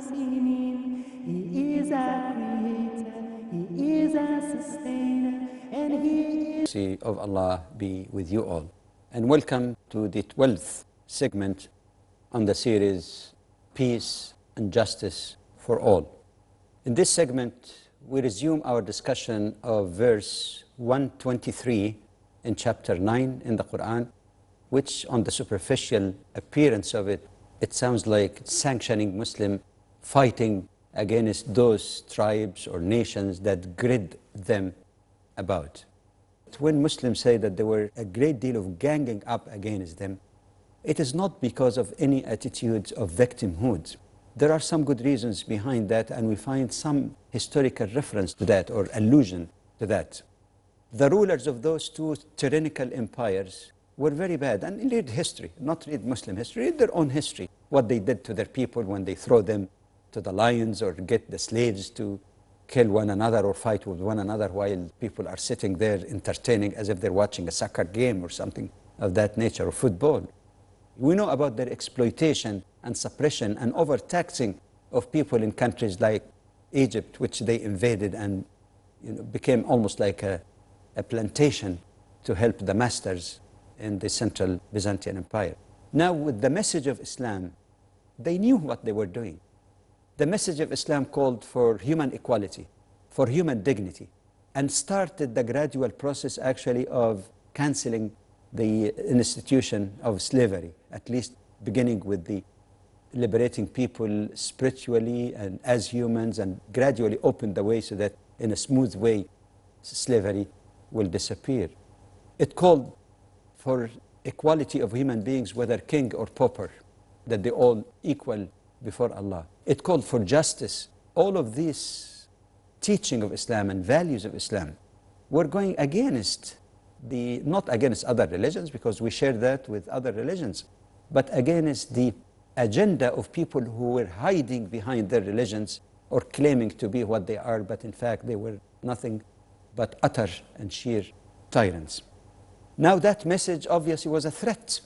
unseen. He is our creator, He is our sustainer, and He is... Mercy of Allah be with you all. And welcome to the 12th segment on the series Peace and Justice for All. In this segment, we resume our discussion of verse 123 in chapter 9 in the Quran, which on the superficial appearance of it, it sounds like sanctioning Muslim fighting against those tribes or nations that grid them about. When Muslims say that there were a great deal of ganging up against them, it is not because of any attitudes of victimhood. There are some good reasons behind that, and we find some historical reference to that or allusion to that. The rulers of those two tyrannical empires were very bad. And read history, not read Muslim history, read their own history, what they did to their people when they throw them to the lions or get the slaves to kill one another or fight with one another while people are sitting there entertaining as if they're watching a soccer game or something of that nature, or football. We know about their exploitation and suppression and overtaxing of people in countries like Egypt, which they invaded and became almost like a plantation to help the masters in the central Byzantine Empire. Now, with the message of Islam, they knew what they were doing. The message of Islam called for human equality, for human dignity, and started the gradual process actually of cancelling the institution of slavery, at least beginning with the liberating people spiritually and as humans, and gradually opened the way so that in a smooth way slavery will disappear. It called for equality of human beings, whether king or pauper, that they all equal before Allah. It called for justice. All of these teaching of Islam and values of Islam were going against not against other religions, because we share that with other religions, but against the agenda of people who were hiding behind their religions or claiming to be what they are, but in fact they were nothing but utter and sheer tyrants. Now that message obviously was a threat,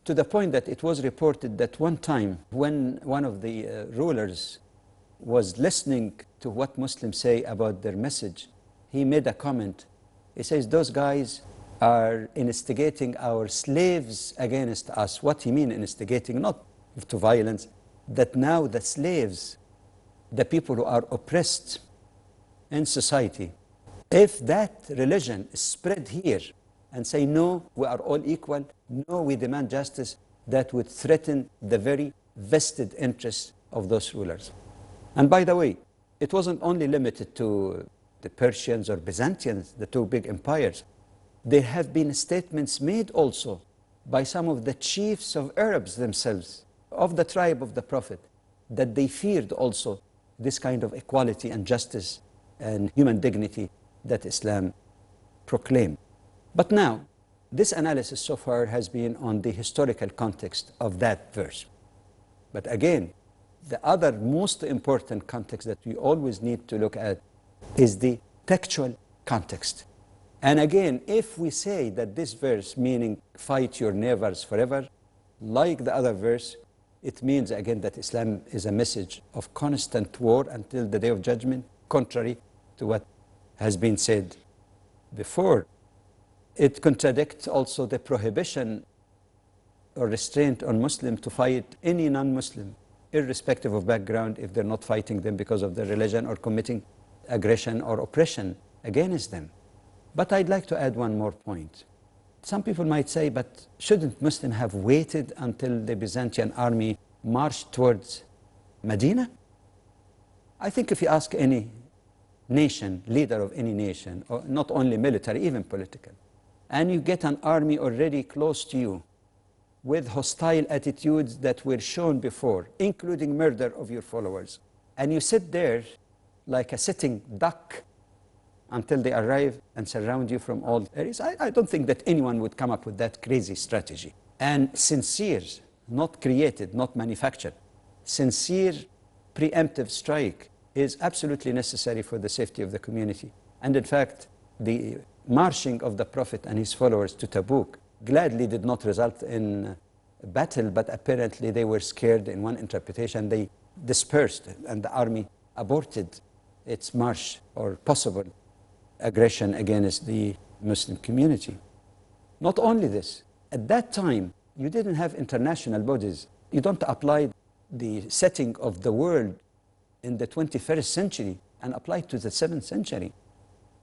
to the point that it was reported that one time when one of the rulers was listening to what Muslims say about their message, he made a comment. He says, those guys are instigating our slaves against us. What he means instigating, not to violence, that now the slaves, the people who are oppressed in society, if that religion is spread here and say, no, we are all equal, no, we demand justice, that would threaten the very vested interests of those rulers. And by the way, it wasn't only limited to the Persians or Byzantines, the two big empires. There have been statements made also by some of the chiefs of Arabs themselves, of the tribe of the Prophet, that they feared also this kind of equality and justice and human dignity that Islam proclaimed. But now, this analysis so far has been on the historical context of that verse. But again, the other most important context that we always need to look at is the textual context. And again, if we say that this verse meaning fight your neighbors forever, like the other verse, it means again that Islam is a message of constant war until the day of judgment, contrary to what has been said before. It contradicts also the prohibition or restraint on Muslim to fight any non-Muslim, irrespective of background, if they're not fighting them because of their religion or committing aggression or oppression against them. But I'd like to add one more point. Some people might say, but shouldn't Muslims have waited until the Byzantine army marched towards Medina? I think if you ask any nation, leader of any nation, or not only military, even political, and you get an army already close to you with hostile attitudes that were shown before, including murder of your followers, and you sit there like a sitting duck until they arrive and surround you from all areas, I don't think that anyone would come up with that crazy strategy. And sincere, not created, not manufactured, sincere preemptive strike is absolutely necessary for the safety of the community. And in fact, the marching of the Prophet and his followers to Tabuk gladly did not result in a battle, but apparently they were scared. In one interpretation, they dispersed and the army aborted its march or possible aggression against the Muslim community. Not only this, at that time, you didn't have international bodies. You don't apply the setting of the world in the 21st century and apply it to the 7th century.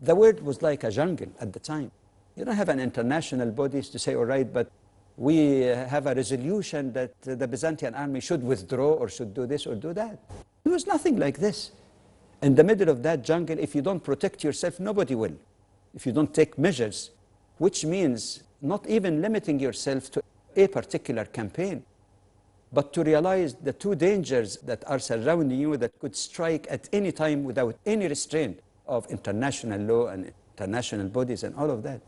The world was like a jungle at the time. You don't have an international bodies to say, all right, but we have a resolution that the Byzantine army should withdraw or should do this or do that. There was nothing like this. In the middle of that jungle, if you don't protect yourself, nobody will. If you don't take measures, which means not even limiting yourself to a particular campaign, but to realize the two dangers that are surrounding you that could strike at any time without any restraint of international law and international bodies and all of that.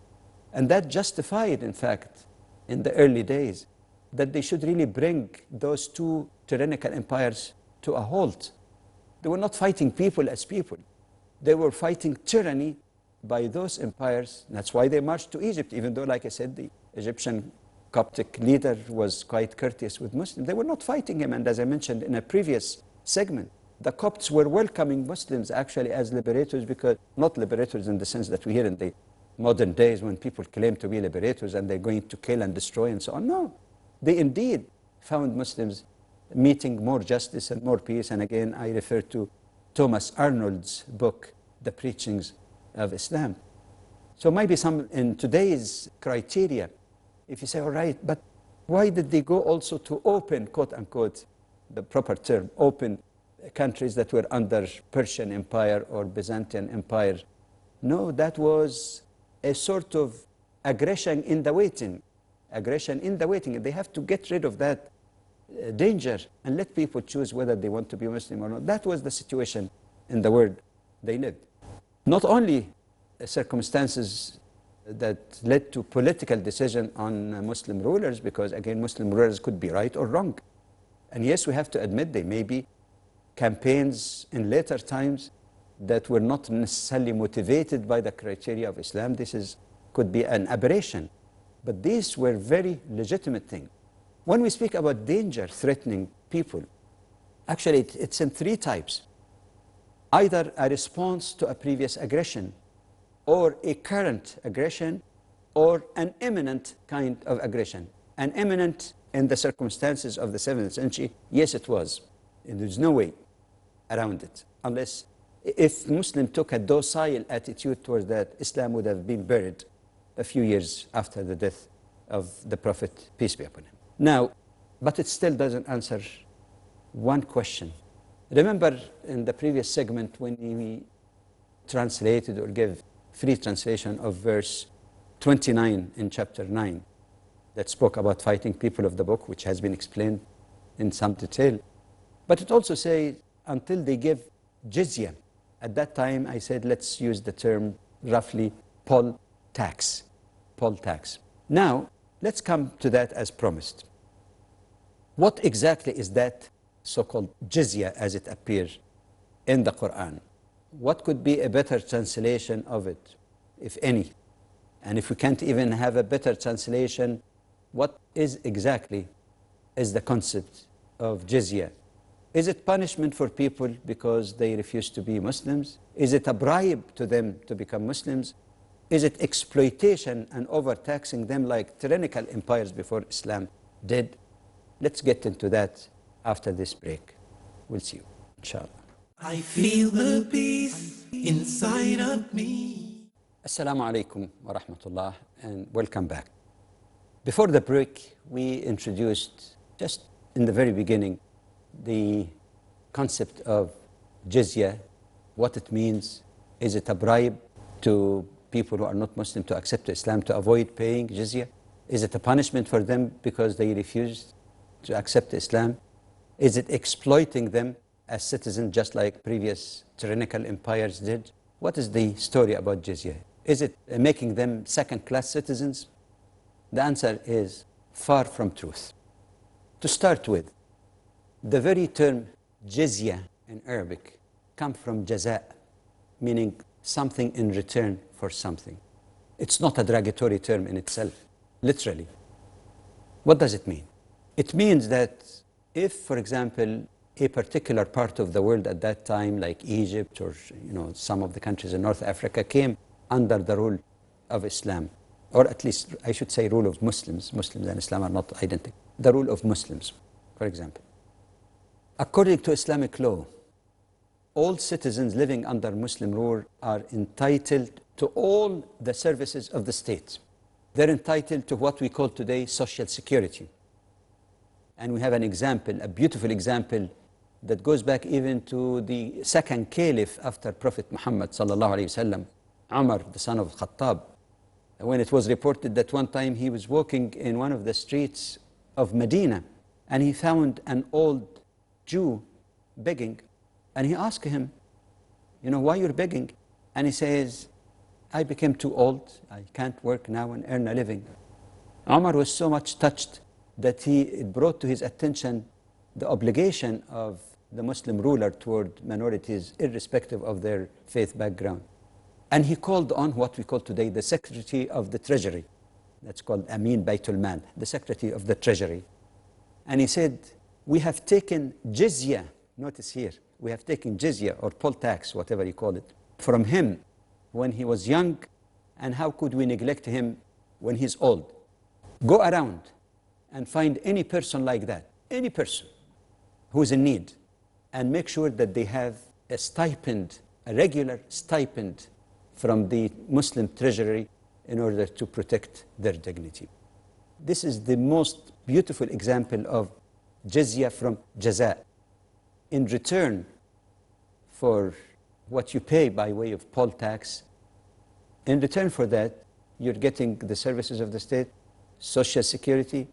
And that justified, in fact, in the early days, that they should really bring those two tyrannical empires to a halt. They were not fighting people as people. They were fighting tyranny by those empires. That's why they marched to Egypt, even though, like I said, the Egyptian Coptic leader was quite courteous with Muslims. They were not fighting him, and as I mentioned in a previous segment, the Copts were welcoming Muslims actually as liberators, because not liberators in the sense that we hear in the modern days when people claim to be liberators and they're going to kill and destroy and so on. No, they indeed found Muslims meeting more justice and more peace. And again, I refer to Thomas Arnold's book, The Preachings of Islam. So maybe some in today's criteria, if you say, all right, but why did they go also to open, quote unquote, the proper term, open countries that were under Persian Empire or Byzantine Empire? No, that was a sort of aggression in the waiting. Aggression in the waiting. They have to get rid of that danger and let people choose whether they want to be Muslim or not. That was the situation in the world they lived. Not only circumstances that led to political decision on Muslim rulers, because again, Muslim rulers could be right or wrong. And yes, we have to admit there may be campaigns in later times that were not necessarily motivated by the criteria of Islam. This could be an aberration. But these were very legitimate things. When we speak about danger threatening people, actually it's in three types. Either a response to a previous aggression, or a current aggression, or an imminent kind of aggression. An imminent in the circumstances of the 7th century, yes it was. And there's no way around it, unless if Muslim took a docile attitude towards that, Islam would have been buried a few years after the death of the Prophet, peace be upon him. Now, but it still doesn't answer one question. Remember in the previous segment when we translated or gave free translation of verse 29 in chapter 9 that spoke about fighting people of the book, which has been explained in some detail. But it also says, until they give jizya. At that time, I said, let's use the term roughly poll tax. Poll tax. Now, let's come to that as promised. What exactly is that so-called jizya as it appears in the Quran? What could be a better translation of it, if any? And if we can't even have a better translation, what is exactly is the concept of jizya? Is it punishment for people because they refuse to be Muslims? Is it a bribe to them to become Muslims? Is it exploitation and overtaxing them like tyrannical empires before Islam did? Let's get into that after this break. We'll see you, inshallah. I feel the peace inside of me. Assalamu alaikum wa rahmatullah, and welcome back. Before the break, we introduced, just in the very beginning, the concept of jizya, what it means. Is it a bribe to people who are not Muslim to accept Islam to avoid paying jizya? Is it a punishment for them because they refuse to accept Islam? Is it exploiting them as citizens just like previous tyrannical empires did? What is the story about jizya? Is it making them second-class citizens? The answer is far from truth. To start with, the very term jizya in Arabic comes from jaza, meaning something in return for something. It's not a derogatory term in itself, literally. What does it mean? It means that if, for example, a particular part of the world at that time, like Egypt or some of the countries in North Africa, came under the rule of Islam, or at least I should say rule of Muslims. Muslims and Islam are not identical. The rule of Muslims, for example. According to Islamic law, all citizens living under Muslim rule are entitled to all the services of the state. They're entitled to what we call today social security. And we have an example, a beautiful example, that goes back even to the second caliph after Prophet Muhammad sallallahu alaihi wasallam, Umar, the son of Khattab, when it was reported that one time he was walking in one of the streets of Medina and he found an old Jew begging, and he asked him, why you're begging? And he says, I became too old, I can't work now and earn a living. Umar was so much touched that it brought to his attention the obligation of the Muslim ruler toward minorities, irrespective of their faith background. And he called on what we call today the Secretary of the Treasury. That's called Amin Baytul Mal, the Secretary of the Treasury. And he said, we have taken jizya, notice here, we have taken jizya or poll tax, whatever you call it, from him when he was young, and how could we neglect him when he's old? Go around and find any person like that, any person who's in need, and make sure that they have a stipend, a regular stipend from the Muslim treasury in order to protect their dignity. This is the most beautiful example of jizya from jaza. In return for what you pay by way of poll tax, in return for that, you're getting the services of the state, social security,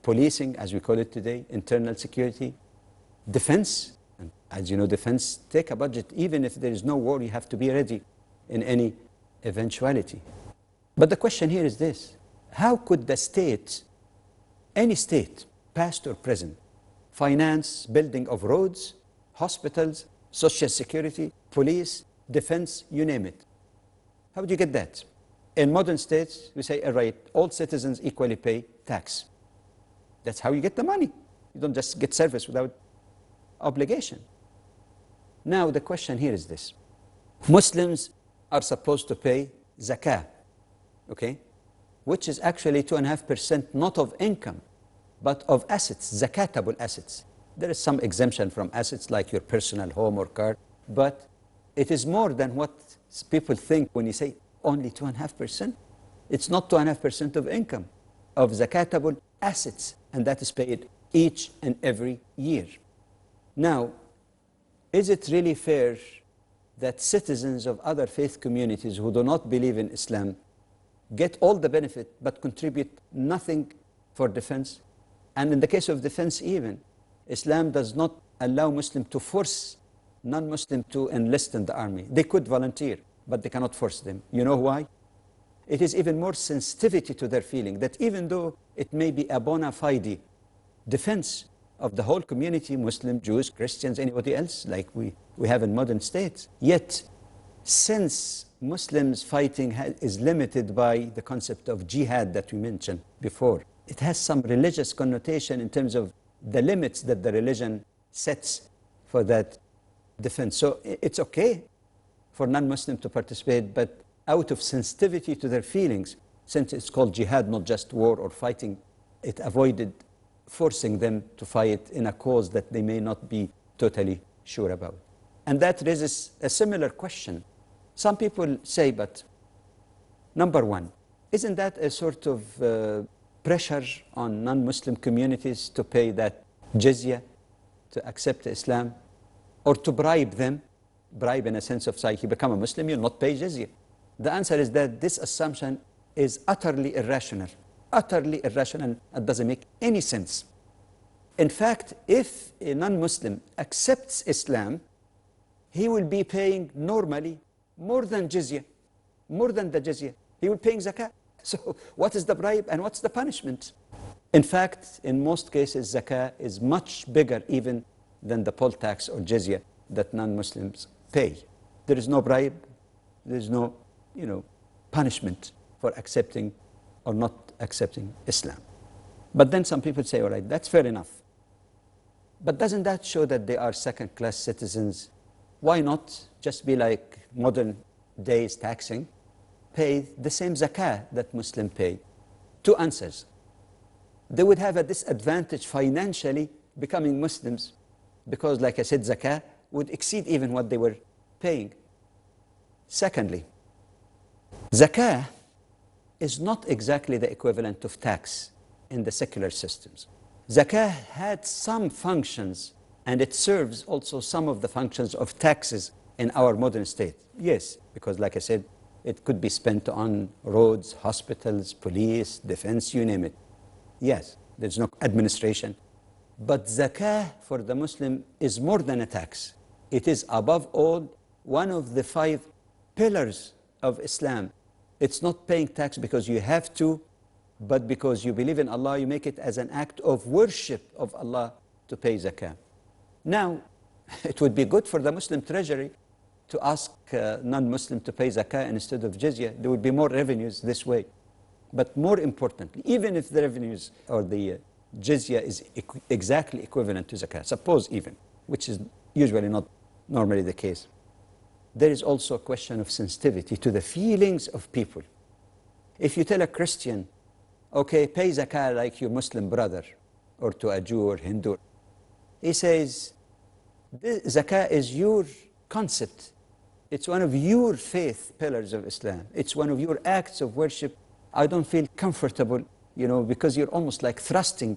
policing, as we call it today, internal security, defense. And as you know, defense take a budget. Even if there is no war, you have to be ready in any eventuality. But the question here is this: how could the state, any state, past or present, finance building of roads, hospitals, social security, police, defense, you name it? How would you get that? In modern states, we say, all right, all citizens equally pay tax. That's how you get the money. You don't just get service without obligation. Now, the question here is this. Muslims are supposed to pay zakah, okay, which is actually 2.5% not of income, but of assets, zakatable assets. There is some exemption from assets like your personal home or car, but it is more than what people think when you say only 2.5%. It's not 2.5% of income, of zakatable assets, and that is paid each and every year. Now, is it really fair that citizens of other faith communities who do not believe in Islam get all the benefit but contribute nothing for defense? And in the case of defense even, Islam does not allow Muslims to force non-Muslim to enlist in the army. They could volunteer, but they cannot force them. You know why? It is even more sensitivity to their feeling that even though it may be a bona fide defense of the whole community, Muslim, Jews, Christians, anybody else, like we have in modern states, yet since Muslims fighting is limited by the concept of jihad that we mentioned before, it has some religious connotation in terms of the limits that the religion sets for that defense. So it's okay for non-Muslims to participate, but out of sensitivity to their feelings, since it's called jihad, not just war or fighting, it avoided forcing them to fight in a cause that they may not be totally sure about. And that raises a similar question. Some people say, but number one, isn't that a sort of pressure on non-Muslim communities to pay that jizya, to accept Islam, or to bribe them? Bribe in a sense of, say, you become a Muslim, you'll not pay jizya. The answer is that this assumption is utterly irrational. Utterly irrational. It doesn't make any sense. In fact, if a non-Muslim accepts Islam, he will be paying normally more than jizya, more than the jizya. He will be paying zakah. So what is the bribe and what's the punishment? In fact, in most cases, zakah is much bigger even than the poll tax or jizya that non-Muslims pay. There is no bribe, there is no, punishment for accepting or not accepting Islam. But then some people say, all right, that's fair enough. But doesn't that show that they are second-class citizens? Why not just be like modern days taxing? Pay the same zakah that Muslims pay. Two answers. They would have a disadvantage financially becoming Muslims because, like I said, zakah would exceed even what they were paying. Secondly, zakah is not exactly the equivalent of tax in the secular systems. Zakah had some functions, and it serves also some of the functions of taxes in our modern state. Yes, because like I said, it could be spent on roads, hospitals, police, defense, you name it. Yes, there's no administration. But zakah for the Muslim is more than a tax. It is above all one of the 5 pillars of Islam. It's not paying tax because you have to, but because you believe in Allah, you make it as an act of worship of Allah to pay zakah. Now, it would be good for the Muslim treasury to ask non-Muslim to pay zakah instead of jizya. There would be more revenues this way. But more importantly, even if the revenues or the jizya is exactly equivalent to zakah, suppose even, which is usually not normally the case, there is also a question of sensitivity to the feelings of people. If you tell a Christian, okay, pay zakah like your Muslim brother, or to a Jew or Hindu, he says, zakah is your concept. It's one of your faith pillars of Islam. It's one of your acts of worship. I don't feel comfortable, because you're almost like thrusting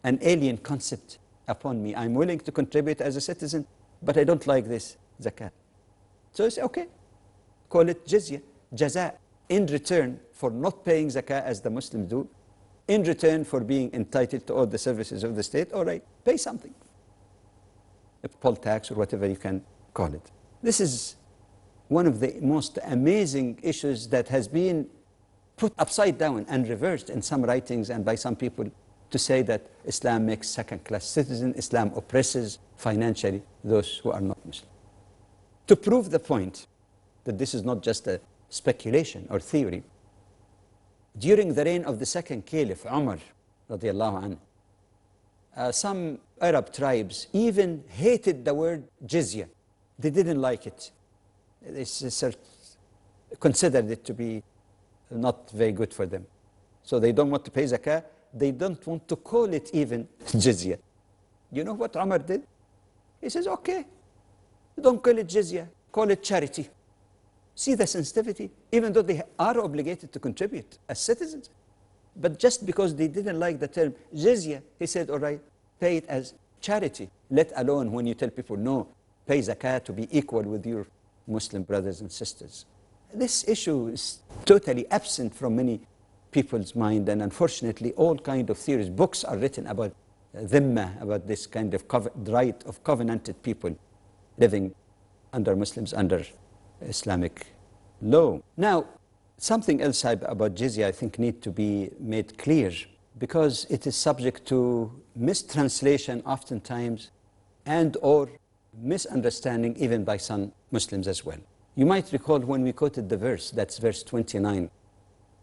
an alien concept upon me. I'm willing to contribute as a citizen, but I don't like this zakah. So you say, okay, call it jizya, jaza, in return for not paying zakah as the Muslims do, in return for being entitled to all the services of the state, all right, pay something. A poll tax or whatever you can call it. This is one of the most amazing issues that has been put upside down and reversed in some writings and by some people to say that Islam makes second-class citizens, Islam oppresses financially those who are not Muslim. To prove the point that this is not just a speculation or theory, during the reign of the second caliph, Umar, radiallahu anhu, some Arab tribes even hated the word jizya. They didn't like it. They considered it to be not very good for them. So they don't want to pay zakah. They don't want to call it even jizya. You know what Umar did? He says, okay, don't call it jizya, call it charity. See the sensitivity? Even though they are obligated to contribute as citizens. But just because they didn't like the term jizya, he said, all right, pay it as charity. Let alone when you tell people, no, pay zakah to be equal with your Muslim brothers and sisters. This issue is totally absent from many people's mind, and unfortunately all kind of theories, books are written about dhimma, about this kind of right of covenanted people living under Muslims, under Islamic law. Now, something else about jizya I think need to be made clear, because it is subject to mistranslation oftentimes and or misunderstanding even by some Muslims as well. You might recall when we quoted the verse, that's verse 29,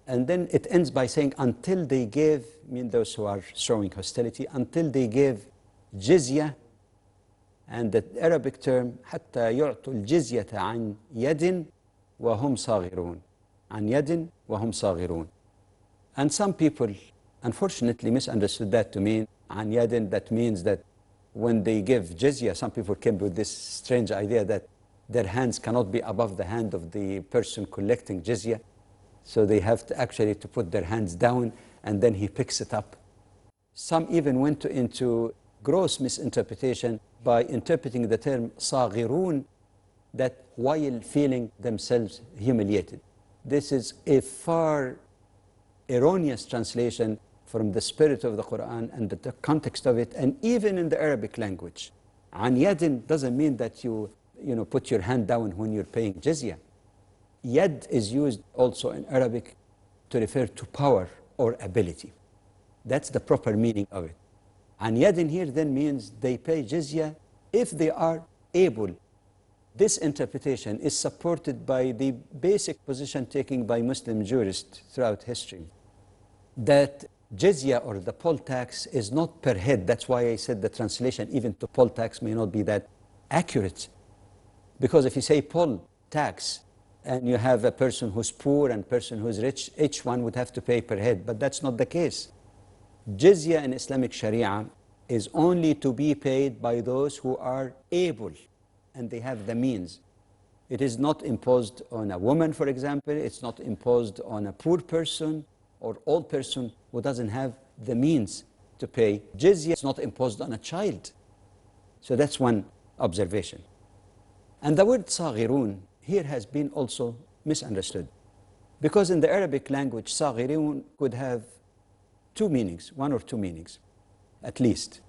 and then it ends by saying, until they gave, those who are showing hostility, until they gave jizya, and the Arabic term, حتى يعطوا الجزية عن يد وهم صاغرون, عن يد وهم صاغرون. And some people unfortunately misunderstood that to mean عن يد, that means that when they give jizya, some people came with this strange idea that their hands cannot be above the hand of the person collecting jizya. So they have to actually to put their hands down and then he picks it up. Some even went into gross misinterpretation by interpreting the term صاغرون, that while feeling themselves humiliated. This is a far erroneous translation from the spirit of the Quran and the context of it, and even in the Arabic language. عن يد doesn't mean that you put your hand down when you're paying jizya. Yad is used also in Arabic to refer to power or ability. That's the proper meaning of it. And yad in here then means they pay jizya if they are able. This interpretation is supported by the basic position taken by Muslim jurists throughout history, that jizya or the poll tax is not per head. That's why I said the translation even to poll tax may not be that accurate. Because if you say poll tax and you have a person who's poor and a person who's rich, each one would have to pay per head, but that's not the case. Jizya in Islamic Sharia is only to be paid by those who are able and they have the means. It is not imposed on a woman, for example. It's not imposed on a poor person or old person who doesn't have the means to pay. Jizya is not imposed on a child. So that's one observation. And the word صاغرون here has been also misunderstood. Because in the Arabic language, صاغرون could have two meanings, one or two meanings, at least.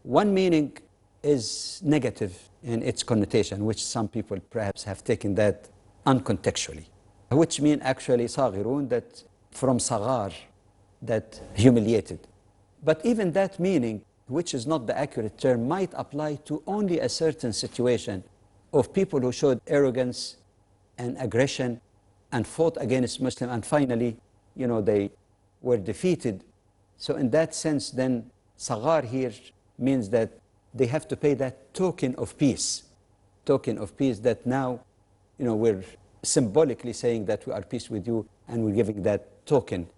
One meaning is negative in its connotation, which some people perhaps have taken that uncontextually, which mean actually صاغرون, that from صغار, that humiliated. But even that meaning, which is not the accurate term, might apply to only a certain situation of people who showed arrogance and aggression and fought against Muslims, and finally, they were defeated. So in that sense, then, صغار here means that they have to pay that token of peace. Token of peace that now, we're symbolically saying that we are peace with you, and we're giving that token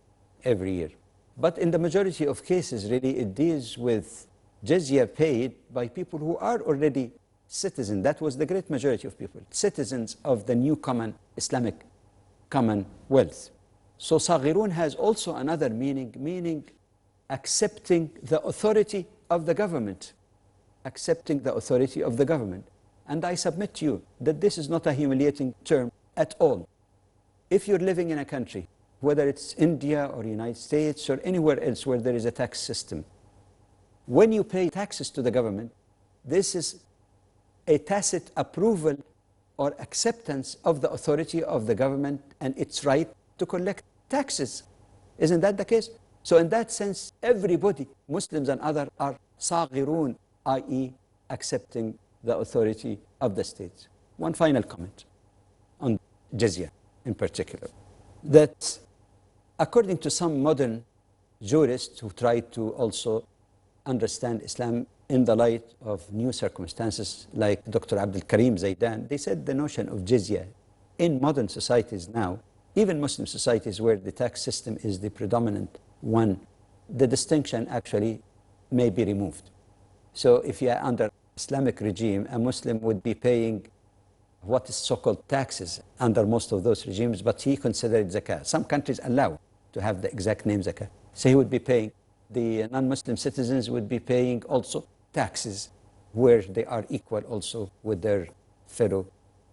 every year. But in the majority of cases, really, it deals with jizya paid by people who are already citizens. That was the great majority of people, citizens of the new common Islamic commonwealth. So صاغرون has also another meaning accepting the authority of the government. Accepting the authority of the government. And I submit to you that this is not a humiliating term at all. If you're living in a country, whether it's India or United States or anywhere else where there is a tax system, when you pay taxes to the government, this is a tacit approval or acceptance of the authority of the government and its right to collect taxes. Isn't that the case? So in that sense, everybody, Muslims and others, are صاغرون, i.e. accepting the authority of the state. One final comment on jizya in particular, that according to some modern jurists who try to also understand Islam in the light of new circumstances, like Dr. Abdul Karim Zaidan, they said the notion of jizya in modern societies now, even Muslim societies where the tax system is the predominant one, the distinction actually may be removed. So if you are under Islamic regime, a Muslim would be paying what is so-called taxes under most of those regimes, but he considered zakah. Some countries allow to have the exact name zakah. So he would be paying, the non-Muslim citizens would be paying also taxes where they are equal also with their fellow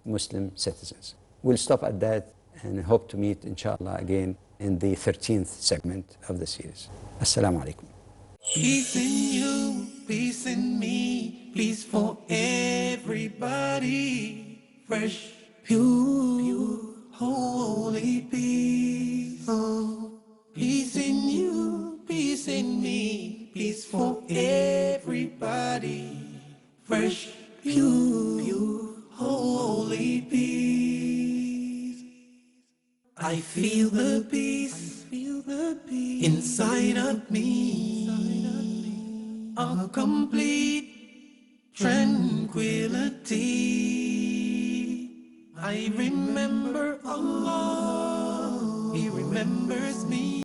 Muslim citizens. We'll stop at that and hope to meet, inshallah, again in the 13th segment of the series. Assalamu alaikum. Peace in you, peace in me, peace for everybody. Fresh, pure, holy peace. Oh, peace in you, peace in me, peace for everybody. Fresh, pure, holy peace. I feel the peace, inside of me. A complete tranquility. I remember Allah, He remembers me.